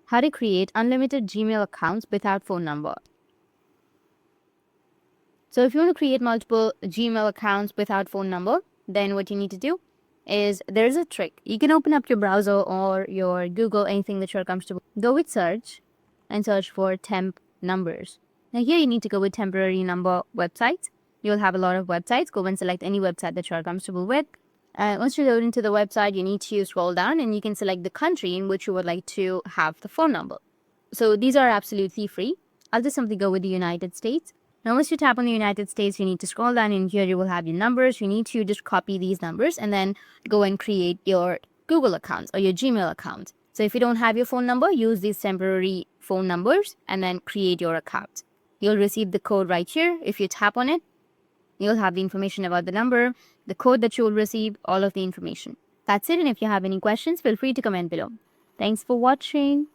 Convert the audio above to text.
how to create unlimited Gmail accounts without phone number. So if you want to create multiple Gmail accounts without phone number, then what you need to do is there's a trick. You can open up your browser or your Google, anything that you're comfortable. Go with search and search for temp numbers. Now here you need to go with temporary number websites. You'll have a lot of websites. Go and select any website that you're comfortable with. Once you load into the website, you need to scroll down and you can select the country in which you would like to have the phone number. So these are absolutely free. I'll just simply go with the United States. Now, once you tap on the United States, you need to scroll down and here you will have your numbers. You need to just copy these numbers and then go and create your Google account or your Gmail account. So if you don't have your phone number, use these temporary phone numbers and then create your account. You'll receive the code right here. If you tap on it, you'll have the information about the number, the code that you will receive, all of the information. That's it. And if you have any questions, feel free to comment below. Thanks for watching.